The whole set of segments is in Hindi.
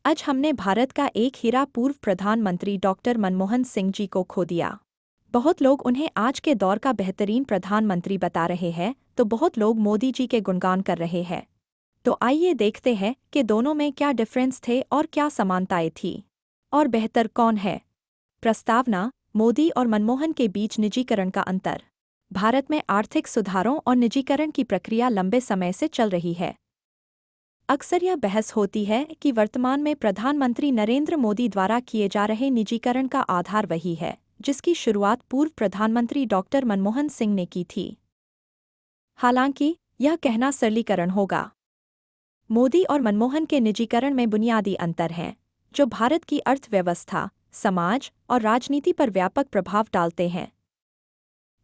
आज हमने भारत का एक हीरा पूर्व प्रधानमंत्री डॉक्टर मनमोहन सिंह जी को खो दिया। बहुत लोग उन्हें आज के दौर का बेहतरीन प्रधानमंत्री बता रहे हैं, तो बहुत लोग मोदी जी के गुणगान कर रहे हैं। तो आइए देखते हैं कि दोनों में क्या डिफरेंस थे और क्या समानताएं थी। और बेहतर कौन है? प्रस्तावना: मोदी और मनमोहन के बीच निजीकरण का अंतर। भारत में आर्थिक सुधारों और निजीकरण की प्रक्रिया लंबे समय से चल रही है। अक्सर यह बहस होती है कि वर्तमान में प्रधानमंत्री नरेंद्र मोदी द्वारा किए जा रहे निजीकरण का आधार वही है जिसकी शुरुआत पूर्व प्रधानमंत्री डॉक्टर मनमोहन सिंह ने की थी। हालांकि यह कहना सरलीकरण होगा। मोदी और मनमोहन के निजीकरण में बुनियादी अंतर हैं, जो भारत की अर्थव्यवस्था, समाज और राजनीति पर व्यापक प्रभाव डालते हैं।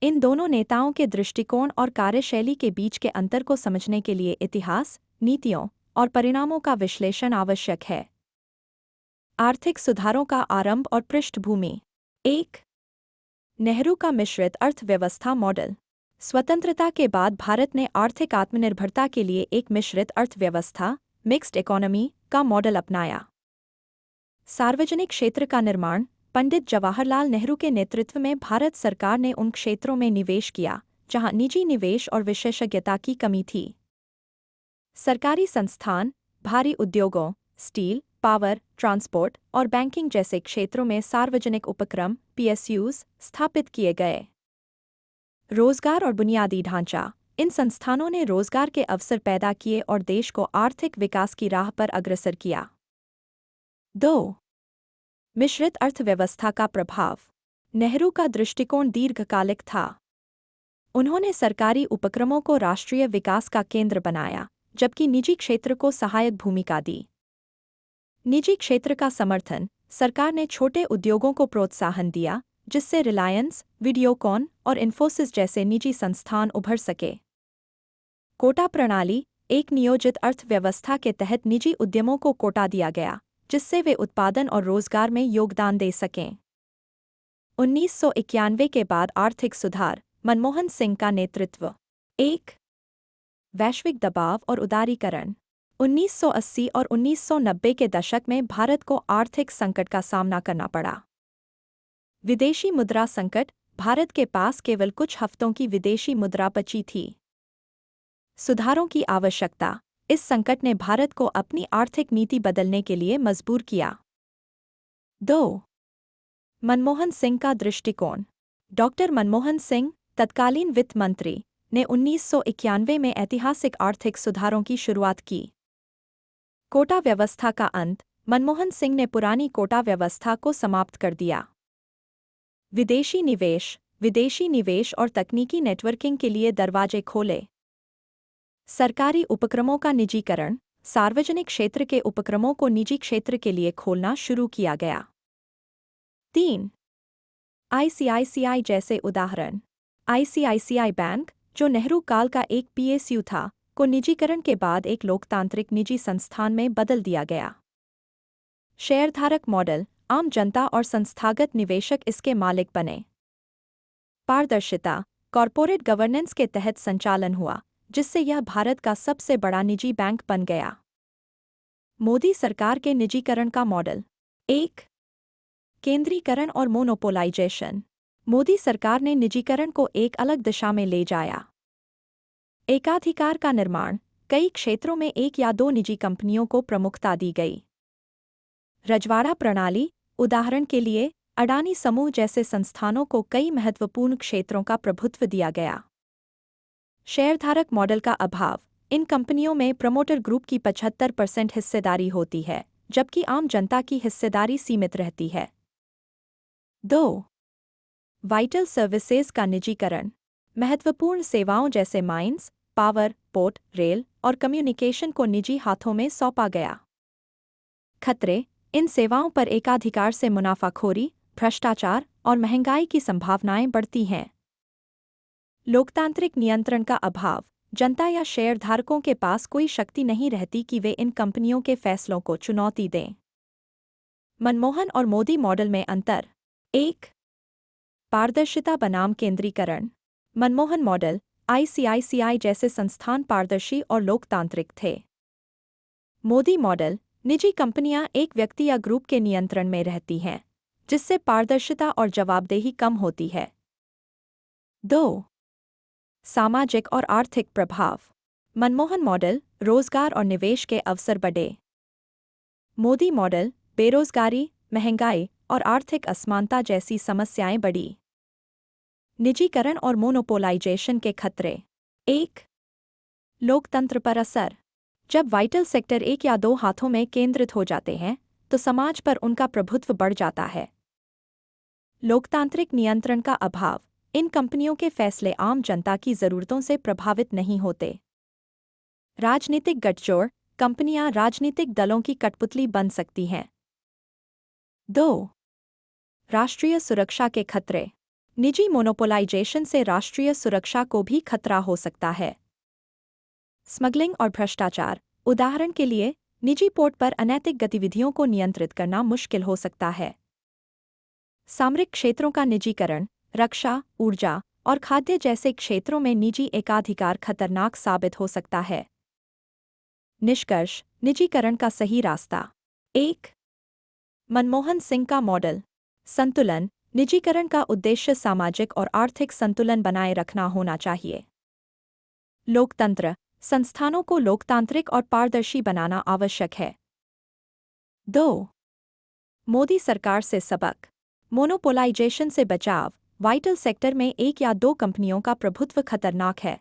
इन दोनों नेताओं के दृष्टिकोण और कार्यशैली के बीच के अंतर को समझने के लिए इतिहास, नीतियों और परिणामों का विश्लेषण आवश्यक है। आर्थिक सुधारों का आरंभ और पृष्ठभूमि। 1. नेहरू का मिश्रित अर्थव्यवस्था मॉडल। स्वतंत्रता के बाद भारत ने आर्थिक आत्मनिर्भरता के लिए एक मिश्रित अर्थव्यवस्था, मिक्स्ड इकोनॉमी का मॉडल अपनाया। सार्वजनिक क्षेत्र का निर्माण। पंडित जवाहरलाल नेहरू के नेतृत्व में भारत सरकार ने उन क्षेत्रों में निवेश किया जहां निजी निवेश और विशेषज्ञता की कमी थी। सरकारी संस्थान, भारी उद्योगों, स्टील, पावर, ट्रांसपोर्ट और बैंकिंग जैसे क्षेत्रों में सार्वजनिक उपक्रम (PSUs) स्थापित किए गए। रोजगार और बुनियादी ढांचा। इन संस्थानों ने रोजगार के अवसर पैदा किए और देश को आर्थिक विकास की राह पर अग्रसर किया। 2. मिश्रित अर्थव्यवस्था का प्रभाव। नेहरू का दृष्टिकोण दीर्घकालिक था। उन्होंने सरकारी उपक्रमों को राष्ट्रीय विकास का केंद्र बनाया, जबकि निजी क्षेत्र को सहायक भूमिका दी। निजी क्षेत्र का समर्थन। सरकार ने छोटे उद्योगों को प्रोत्साहन दिया, जिससे रिलायंस, वीडियोकॉन और इन्फोसिस जैसे निजी संस्थान उभर सके। कोटा प्रणाली। एक नियोजित अर्थव्यवस्था के तहत निजी उद्यमों को कोटा दिया गया, जिससे वे उत्पादन और रोजगार में योगदान दे सकें। 1991 के बाद आर्थिक सुधार। मनमोहन सिंह का नेतृत्व। 1. वैश्विक दबाव और उदारीकरण। 1980 और 1990 के दशक में भारत को आर्थिक संकट का सामना करना पड़ा। विदेशी मुद्रा संकट। भारत के पास केवल कुछ हफ्तों की विदेशी मुद्रा बची थी। सुधारों की आवश्यकता। इस संकट ने भारत को अपनी आर्थिक नीति बदलने के लिए मजबूर किया। 2. मनमोहन सिंह का दृष्टिकोण। डॉक्टर मनमोहन सिंह, तत्कालीन वित्त मंत्री, ने 1991 में ऐतिहासिक आर्थिक सुधारों की शुरुआत की। कोटा व्यवस्था का अंत। मनमोहन सिंह ने पुरानी कोटा व्यवस्था को समाप्त कर दिया। विदेशी निवेश और तकनीकी नेटवर्किंग के लिए दरवाजे खोले। सरकारी उपक्रमों का निजीकरण। सार्वजनिक क्षेत्र के उपक्रमों को निजी क्षेत्र के लिए खोलना शुरू किया गया। 3. ICICI जैसे उदाहरण। ICICI बैंक, जो नेहरू काल का एक PSU था, को निजीकरण के बाद एक लोकतांत्रिक निजी संस्थान में बदल दिया गया। शेयरधारक मॉडल। आम जनता और संस्थागत निवेशक इसके मालिक बने। पारदर्शिता। कॉरपोरेट गवर्नेंस के तहत संचालन हुआ, जिससे यह भारत का सबसे बड़ा निजी बैंक बन गया। मोदी सरकार के निजीकरण का मॉडल। 1. केंद्रीकरण और मोनोपोलाइजेशन। मोदी सरकार ने निजीकरण को एक अलग दिशा में ले जाया। एकाधिकार का निर्माण। कई क्षेत्रों में एक या दो निजी कंपनियों को प्रमुखता दी गई। रजवाड़ा प्रणाली। उदाहरण के लिए, अडानी समूह जैसे संस्थानों को कई महत्वपूर्ण क्षेत्रों का प्रभुत्व दिया गया। शेयरधारक मॉडल का अभाव। इन कंपनियों में प्रमोटर ग्रुप की 75% हिस्सेदारी होती है, जबकि आम जनता की हिस्सेदारी सीमित रहती है। 2. वाइटल सर्विसेज का निजीकरण। महत्वपूर्ण सेवाओं जैसे माइंस, पावर, पोर्ट, रेल और कम्युनिकेशन को निजी हाथों में सौंपा गया। खतरे। इन सेवाओं पर एकाधिकार से मुनाफाखोरी, भ्रष्टाचार और महंगाई की संभावनाएं बढ़ती हैं। लोकतांत्रिक नियंत्रण का अभाव। जनता या शेयरधारकों के पास कोई शक्ति नहीं रहती कि वे इन कंपनियों के फैसलों को चुनौती दें। मनमोहन और मोदी मॉडल में अंतर। 1. पारदर्शिता बनाम केंद्रीकरण। मनमोहन मॉडल, ICICI जैसे संस्थान पारदर्शी और लोकतांत्रिक थे। मोदी मॉडल, निजी कंपनियां एक व्यक्ति या ग्रुप के नियंत्रण में रहती हैं, जिससे पारदर्शिता और जवाबदेही कम होती है। 2. सामाजिक और आर्थिक प्रभाव। मनमोहन मॉडल, रोजगार और निवेश के अवसर बढ़े। मोदी मॉडल, बेरोजगारी, महंगाई और आर्थिक असमानता जैसी समस्याएं बढ़ी। निजीकरण और मोनोपोलाइजेशन के खतरे। 1. लोकतंत्र पर असर। जब वाइटल सेक्टर एक या दो हाथों में केंद्रित हो जाते हैं, तो समाज पर उनका प्रभुत्व बढ़ जाता है। लोकतांत्रिक नियंत्रण का अभाव। इन कंपनियों के फैसले आम जनता की जरूरतों से प्रभावित नहीं होते। राजनीतिक गठजोड़। कंपनियां राजनीतिक दलों की कठपुतली बन सकती हैं। 2. राष्ट्रीय सुरक्षा के खतरे। निजी मोनोपोलाइजेशन से राष्ट्रीय सुरक्षा को भी खतरा हो सकता है। स्मगलिंग और भ्रष्टाचार। उदाहरण के लिए, निजी पोर्ट पर अनैतिक गतिविधियों को नियंत्रित करना मुश्किल हो सकता है। सामरिक क्षेत्रों का निजीकरण। रक्षा, ऊर्जा और खाद्य जैसे क्षेत्रों में निजी एकाधिकार खतरनाक साबित हो सकता है। निष्कर्ष, निजीकरण का सही रास्ता। 1. मनमोहन सिंह का मॉडल। संतुलन। निजीकरण का उद्देश्य सामाजिक और आर्थिक संतुलन बनाए रखना होना चाहिए। लोकतंत्र। संस्थानों को लोकतांत्रिक और पारदर्शी बनाना आवश्यक है। 2. मोदी सरकार से सबक। मोनोपोलाइजेशन से बचाव। वाइटल सेक्टर में एक या दो कंपनियों का प्रभुत्व खतरनाक है।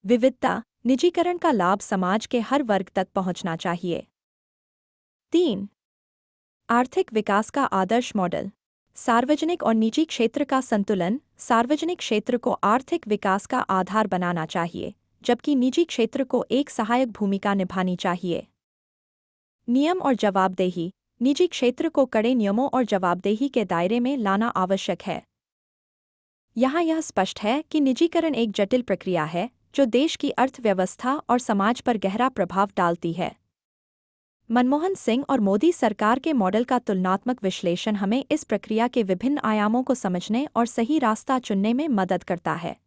विविधता। निजीकरण का लाभ समाज के हर वर्ग तक पहुंचना चाहिए। 3. आर्थिक विकास का आदर्श मॉडल। सार्वजनिक और निजी क्षेत्र का संतुलन। सार्वजनिक क्षेत्र को आर्थिक विकास का आधार बनाना चाहिए, जबकि निजी क्षेत्र को एक सहायक भूमिका निभानी चाहिए। नियम और जवाबदेही। निजी क्षेत्र को कड़े नियमों और जवाबदेही के दायरे में लाना आवश्यक है। यहाँ यह स्पष्ट है कि निजीकरण एक जटिल प्रक्रिया है जो देश की अर्थव्यवस्था और समाज पर गहरा प्रभाव डालती है। मनमोहन सिंह और मोदी सरकार के मॉडल का तुलनात्मक विश्लेषण हमें इस प्रक्रिया के विभिन्न आयामों को समझने और सही रास्ता चुनने में मदद करता है।